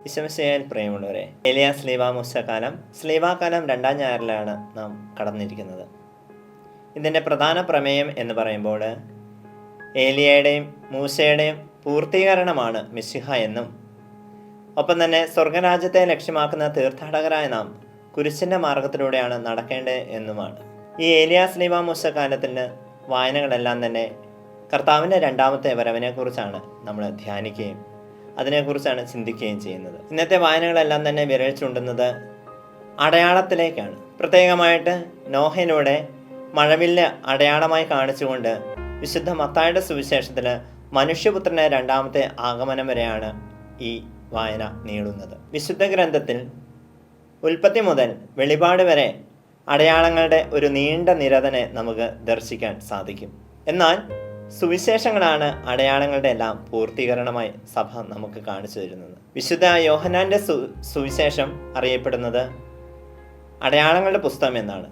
ഈശോമിശിഹായിൽ പ്രിയമുള്ളവരെ, ഏലിയ സ്ലീവാ മൂസക്കാലം സ്ലീവാകാലം 2-ാം ഞായറിലാണ് നാം കടന്നിരിക്കുന്നത്. ഇതിൻ്റെ പ്രധാന പ്രമേയം എന്ന് പറയുമ്പോൾ ഏലിയയുടെയും മൂസയുടെയും പൂർത്തീകരണമാണ് മിശിഹ എന്നും, ഒപ്പം തന്നെ സ്വർഗരാജ്യത്തെ ലക്ഷ്യമാക്കുന്ന തീർത്ഥാടകരായ നാം കുരിശിൻ്റെ മാർഗത്തിലൂടെയാണ് നടക്കേണ്ടത് എന്നുമാണ്. ഈ ഏലിയ സ്ലീവാ മൂസക്കാലത്തിൻ്റെ വായനകളെല്ലാം തന്നെ കർത്താവിൻ്റെ 2ാമത്തെ വരവിനെക്കുറിച്ചാണ് നമ്മൾ ധ്യാനിക്കുകയും അതിനെക്കുറിച്ചാണ് ചിന്തിക്കുകയും ചെയ്യുന്നത്. ഇന്നത്തെ വായനകളെല്ലാം തന്നെ വിരൽ ചൂണ്ടുന്നത് അടയാളത്തിലേക്കാണ്. പ്രത്യേകമായിട്ട് നോഹയിലൂടെ മഴവില്ല് അടയാളമായി കാണിച്ചുകൊണ്ട് വിശുദ്ധ മത്തായിയുടെ സുവിശേഷത്തിൽ മനുഷ്യപുത്രൻ്റെ 2ാമത്തെ ആഗമനം വരെയാണ് ഈ വായന നീളുന്നത്. വിശുദ്ധ ഗ്രന്ഥത്തിൽ ഉൽപ്പത്തി മുതൽ വെളിപാട് വരെ അടയാളങ്ങളുടെ ഒരു നീണ്ട നിര തന്നെ നമുക്ക് ദർശിക്കാൻ സാധിക്കും. എന്നാൽ സുവിശേഷങ്ങളാണ് അടയാളങ്ങളുടെ എല്ലാം പൂർത്തീകരണമായി സഭ നമുക്ക് കാണിച്ചു തരുന്നത്. വിശുദ്ധ യോഹന്നാന്റെ സുവിശേഷം അറിയപ്പെടുന്നത് അടയാളങ്ങളുടെ പുസ്തകം എന്നാണ്.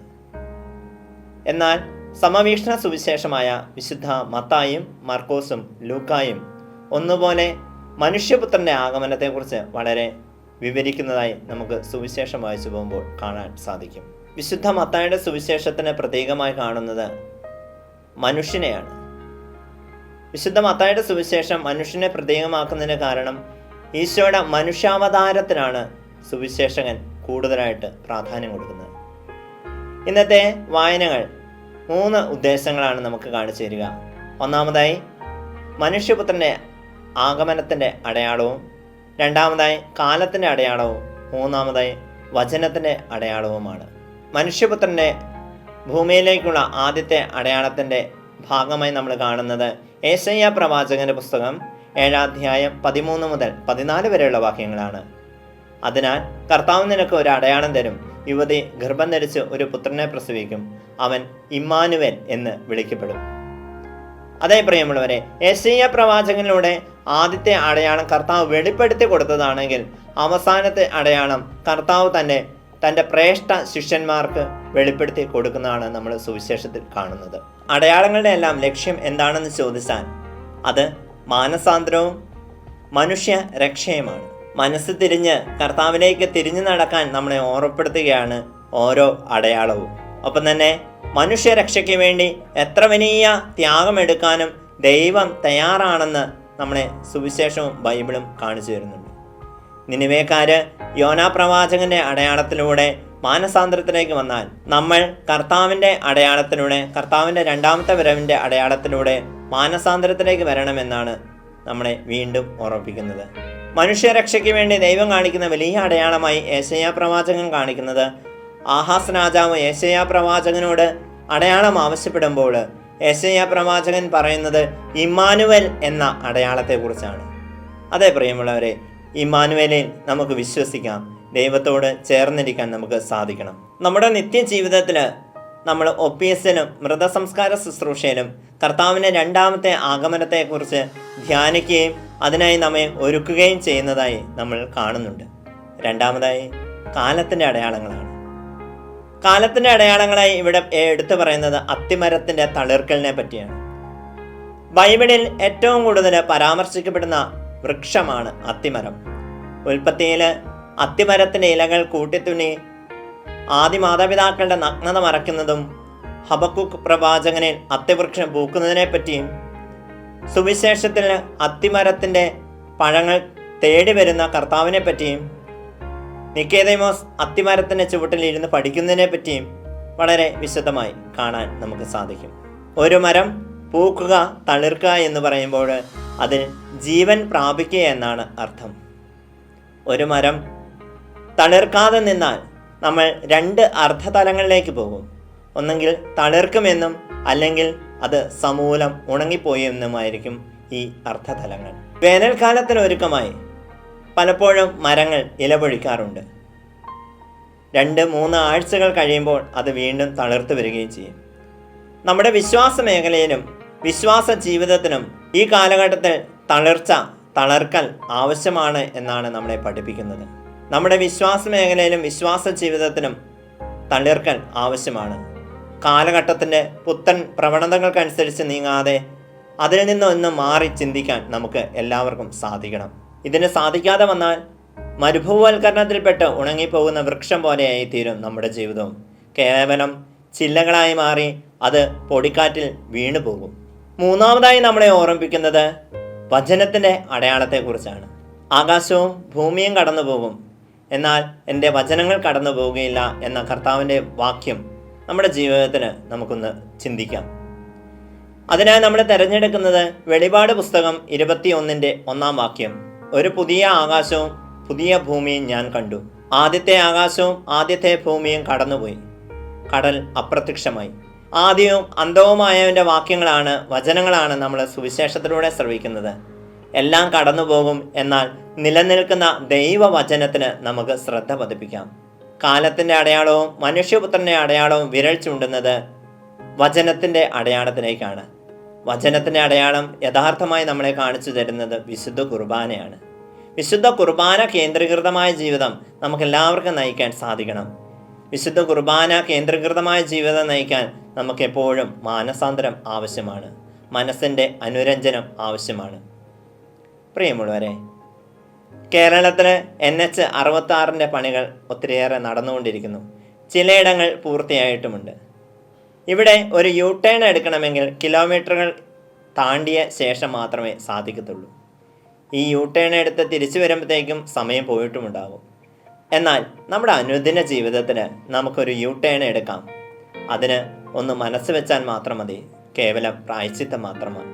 എന്നാൽ സമവീക്ഷണ സുവിശേഷമായ വിശുദ്ധ മത്തായും മർക്കോസും ലൂക്കായും ഒന്നുപോലെ മനുഷ്യപുത്രൻ്റെ ആഗമനത്തെക്കുറിച്ച് വളരെ വിവരിക്കുന്നതായി നമുക്ക് സുവിശേഷം വായിച്ചു പോകുമ്പോൾ കാണാൻ സാധിക്കും. വിശുദ്ധ മത്തായിയുടെ സുവിശേഷത്തിന് പ്രത്യേകമായി കാണുന്നത് മനുഷ്യനെയാണ്. വിശുദ്ധ മത്തായിയുടെ സുവിശേഷം മനുഷ്യനെ പ്രത്യേകമാക്കുന്നതിന് കാരണം ഈശോയുടെ മനുഷ്യാവതാരത്തിനാണ് സുവിശേഷകൻ കൂടുതലായിട്ട് പ്രാധാന്യം കൊടുക്കുന്നത്. ഇന്നത്തെ വായനകൾ 3 ഉദ്ദേശങ്ങളാണ് നമുക്ക് കാണിച്ചു തരിക. ഒന്നാമതായി മനുഷ്യപുത്രൻ്റെ ആഗമനത്തിൻ്റെ അടയാളവും, 2ാമതായി കാലത്തിൻ്റെ അടയാളവും, 3ാമതായി വചനത്തിൻ്റെ അടയാളവുമാണ്. മനുഷ്യപുത്രൻ്റെ ഭൂമിയിലേക്കുള്ള ആദ്യത്തെ അടയാളത്തിൻ്റെ ഭാഗമായി നമ്മൾ കാണുന്നത് യേശയ്യാ പ്രവാചകന്റെ പുസ്തകം 7-ാം അധ്യായം 13 മുതൽ 14 വരെയുള്ള വാക്യങ്ങളാണ്. അതിനാൽ കർത്താവ് നിനക്ക് ഒരു അടയാളം തരും, യുവതി ഗർഭം ധരിച്ച് ഒരു പുത്രനെ പ്രസവിക്കും, അവൻ ഇമ്മാനുവേൽ എന്ന് വിളിക്കപ്പെടും. അതേ പ്രിയമുള്ളവരെ, യേശയ്യാ പ്രവാചകനിലൂടെ ആദ്യത്തെ അടയാളം കർത്താവ് വെളിപ്പെടുത്തി കൊടുത്തതാണെങ്കിൽ അവസാനത്തെ അടയാളം കർത്താവ് തന്നെ തൻ്റെ ശ്രേഷ്ഠ ശിഷ്യന്മാർക്ക് വെളിപ്പെടുത്തി കൊടുക്കുന്നതാണ് നമ്മൾ സുവിശേഷത്തിൽ കാണുന്നത്. അടയാളങ്ങളുടെ എല്ലാം ലക്ഷ്യം എന്താണെന്ന് ചോദിച്ചാൽ അത് മാനസാന്തരവും മനുഷ്യ രക്ഷയുമാണ്. മനസ്സ് തിരിഞ്ഞ് കർത്താവിലേക്ക് തിരിഞ്ഞു നടക്കാൻ നമ്മളെ ഓർമ്മപ്പെടുത്തുകയാണ് ഓരോ അടയാളവും. ഒപ്പം തന്നെ മനുഷ്യരക്ഷയ്ക്ക് വേണ്ടി എത്ര വലിയ ത്യാഗമെടുക്കാനും ദൈവം തയ്യാറാണെന്ന് നമ്മളെ സുവിശേഷവും ബൈബിളും കാണിച്ചു തരുന്നുണ്ട്. നിനിവേക്കാര് യോനാ പ്രവാചകന്റെ അടയാളത്തിലൂടെ മാനസാന്തരത്തിലേക്ക് വന്നാൽ നമ്മൾ കർത്താവിൻ്റെ അടയാളത്തിലൂടെ, കർത്താവിൻ്റെ 2ാമത്തെ വരവിൻ്റെ അടയാളത്തിലൂടെ മാനസാന്തരത്തിലേക്ക് വരണമെന്നാണ് നമ്മളെ വീണ്ടും ഓർമ്മിപ്പിക്കുന്നത്. മനുഷ്യരക്ഷയ്ക്ക് വേണ്ടി ദൈവം കാണിക്കുന്ന വലിയ അടയാളമായി യേശയ്യാ പ്രവാചകൻ കാണിക്കുന്നത്, ആഹാസ് രാജാവ് യേശയ്യാ പ്രവാചകനോട് അടയാളം ആവശ്യപ്പെടുമ്പോൾ യേശയ്യാ പ്രവാചകൻ പറയുന്നത് ഇമ്മാനുവേൽ എന്ന അടയാളത്തെക്കുറിച്ചാണ്. അതേ പ്രിയമുള്ളവരെ, ഇമ്മാനുവേലിൽ നമുക്ക് വിശ്വസിക്കാം, ദൈവത്തോട് ചേർന്നിരിക്കാൻ നമുക്ക് സാധിക്കണം. നമ്മുടെ നിത്യജീവിതത്തിൽ നമ്മൾ ഒപ്പീസിലും മൃതസംസ്കാര ശുശ്രൂഷയിലും കർത്താവിൻ്റെ 2ാമത്തെ ആഗമനത്തെക്കുറിച്ച് ധ്യാനിക്കുകയും അതിനായി നമ്മെ ഒരുക്കുകയും ചെയ്യുന്നതായി നമ്മൾ കാണുന്നുണ്ട്. 2ാമതായി കാലത്തിൻ്റെ അടയാളങ്ങളാണ്. കാലത്തിൻ്റെ അടയാളങ്ങളായി ഇവിടെ എടുത്തു പറയുന്നത് അത്തിമരത്തിൻ്റെ തളിർക്കലിനെ പറ്റിയാണ്. ബൈബിളിൽ ഏറ്റവും കൂടുതൽ പരാമർശിക്കപ്പെടുന്ന വൃക്ഷമാണ് അത്തിമരം. ഉൽപ്പത്തിയിൽ അത്തിമരത്തിൻ്റെ ഇലകൾ കൂട്ടിത്തുന്നി ആദി മാതാപിതാക്കളുടെ നഗ്നത മറയ്ക്കുന്നതും, ഹബക്കൂക്ക് പ്രവാചകനിൽ അത്തിവൃക്ഷം പൂക്കുന്നതിനെ പറ്റിയും, സുവിശേഷത്തിൽ അത്തിമരത്തിൻ്റെ പഴങ്ങൾ തേടി വരുന്ന കർത്താവിനെ പറ്റിയും, നിക്കേദേമോസ് അത്തിമരത്തിൻ്റെ ചുവട്ടിൽ ഇരുന്ന് പഠിക്കുന്നതിനെ പറ്റിയും വളരെ വിശദമായി കാണാൻ നമുക്ക് സാധിക്കും. ഒരു മരം പൂക്കുക, തളിർക്കുക എന്ന് പറയുമ്പോൾ അതിൽ ജീവൻ പ്രാപിക്കുക എന്നാണ് അർത്ഥം. ഒരു മരം തളിർക്കാതെ നിന്നാൽ നമ്മൾ 2 അർത്ഥതലങ്ങളിലേക്ക് പോകും. ഒന്നെങ്കിൽ തളിർക്കുമെന്നും അല്ലെങ്കിൽ അത് സമൂലം ഉണങ്ങിപ്പോയെന്നുമായിരിക്കും ഈ അർത്ഥതലങ്ങൾ. വേനൽക്കാലത്തിന് ഒരുക്കമായി പലപ്പോഴും മരങ്ങൾ ഇലപൊഴിക്കാറുണ്ട്. 2-3 ആഴ്ചകൾ കഴിയുമ്പോൾ അത് വീണ്ടും തളിർത്ത് വരികയും ചെയ്യും. നമ്മുടെ വിശ്വാസ മേഖലയിലും വിശ്വാസ ജീവിതത്തിനും ഈ കാലഘട്ടത്തിൽ തളർക്കൽ ആവശ്യമാണ് എന്നാണ് നമ്മളെ പഠിപ്പിക്കുന്നത്. നമ്മുടെ വിശ്വാസ മേഖലയിലും വിശ്വാസ ജീവിതത്തിനും തളിർക്കൽ ആവശ്യമാണ്. കാലഘട്ടത്തിൻ്റെ പുത്തൻ പ്രവണതകൾക്കനുസരിച്ച് നീങ്ങാതെ അതിൽ നിന്നൊന്ന് മാറി ചിന്തിക്കാൻ നമുക്ക് എല്ലാവർക്കും സാധിക്കണം. ഇതിന് സാധിക്കാതെ വന്നാൽ മരുഭൂവൽക്കരണത്തിൽപ്പെട്ട് ഉണങ്ങിപ്പോകുന്ന വൃക്ഷം പോലെയായി തീരും നമ്മുടെ ജീവിതവും. കേവലം ചില്ലകളായി മാറി അത് പൊടിക്കാറ്റിൽ വീണു പോകും. മൂന്നാമതായി നമ്മളെ ഓർമ്മിപ്പിക്കുന്നത് വചനത്തിൻ്റെ അടയാളത്തെക്കുറിച്ചാണ്. ആകാശവും ഭൂമിയും കടന്നു പോകും, എന്നാൽ എൻ്റെ വചനങ്ങൾ കടന്നു പോവുകയില്ല എന്ന കർത്താവിൻ്റെ വാക്യം നമ്മുടെ ജീവിതത്തിന് നമുക്കൊന്ന് ചിന്തിക്കാം. അതിനായി നമ്മൾ തിരഞ്ഞെടുക്കുന്നത് വെളിപാട് പുസ്തകം 21:1 വാക്യം. ഒരു പുതിയ ആകാശവും പുതിയ ഭൂമിയും ഞാൻ കണ്ടു. ആദ്യത്തെ ആകാശവും ആദ്യത്തെ ഭൂമിയും കടന്നുപോയി, കടൽ അപ്രത്യക്ഷമായി. ആദ്യവും അന്തവുമായവൻ്റെ വാക്യങ്ങളാണ്, വചനങ്ങളാണ് നമ്മൾ സുവിശേഷത്തിലൂടെ ശ്രവിക്കുന്നത്. എല്ലാം കടന്നുപോകും, എന്നാൽ നിലനിൽക്കുന്ന ദൈവവചനത്തിന് നമുക്ക് ശ്രദ്ധ പതിപ്പിക്കാം. കാലത്തിൻ്റെ അടയാളവും മനുഷ്യപുത്രൻ്റെ അടയാളവും വിരൽ ചൂണ്ടുന്നത് വചനത്തിൻ്റെ അടയാളത്തിലേക്കാണ്. വചനത്തിൻ്റെ അടയാളം യഥാർത്ഥമായി നമ്മളെ കാണിച്ചു തരുന്നത് വിശുദ്ധ കുർബാനയാണ്. വിശുദ്ധ കുർബാന കേന്ദ്രീകൃതമായ ജീവിതം നമുക്കെല്ലാവർക്കും നയിക്കാൻ സാധിക്കണം. വിശുദ്ധ കുർബാന കേന്ദ്രീകൃതമായ ജീവിതം നയിക്കാൻ നമുക്കെപ്പോഴും മാനസാന്തരം ആവശ്യമാണ്, മനസ്സിൻ്റെ അനുരഞ്ജനം ആവശ്യമാണ്. പ്രിയമുള്ളവരെ, കേരളത്തിൽ NH-66 പണികൾ ഒത്തിരിയേറെ നടന്നുകൊണ്ടിരിക്കുന്നു. ചിലയിടങ്ങൾ പൂർത്തിയായിട്ടുമുണ്ട്. ഇവിടെ ഒരു U-ടേൺ എടുക്കണമെങ്കിൽ കിലോമീറ്ററുകൾ താണ്ടിയ ശേഷം മാത്രമേ സാധിക്കത്തുള്ളൂ. ഈ U-ടേൺ എടുത്ത് തിരിച്ചു വരുമ്പോഴത്തേക്കും സമയം പോയിട്ടുമുണ്ടാകും. എന്നാൽ നമ്മുടെ അനുദിന ജീവിതത്തിന് നമുക്കൊരു U-ടേൺ എടുക്കാം. അതിന് ഒന്ന് മനസ്സ് വെച്ചാൽ മാത്രം മതി, കേവലം പ്രായശ്ചിത്തം മാത്രമാണ്.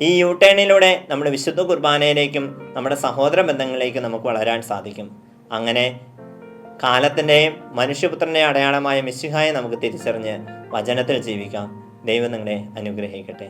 ഈ U-ടേണിലൂടെ നമ്മുടെ വിശുദ്ധ കുർബാനയിലേക്കും നമ്മുടെ സഹോദര ബന്ധങ്ങളിലേക്കും നമുക്ക് വളരാൻ സാധിക്കും. അങ്ങനെ കാലത്തിൻ്റെയും മനുഷ്യപുത്രൻ്റെയും അടയാളമായ മിശിഹായെ നമുക്ക് തിരിച്ചറിഞ്ഞ് വചനത്തിൽ ജീവിക്കാം. ദൈവം നിങ്ങളെ അനുഗ്രഹിക്കട്ടെ.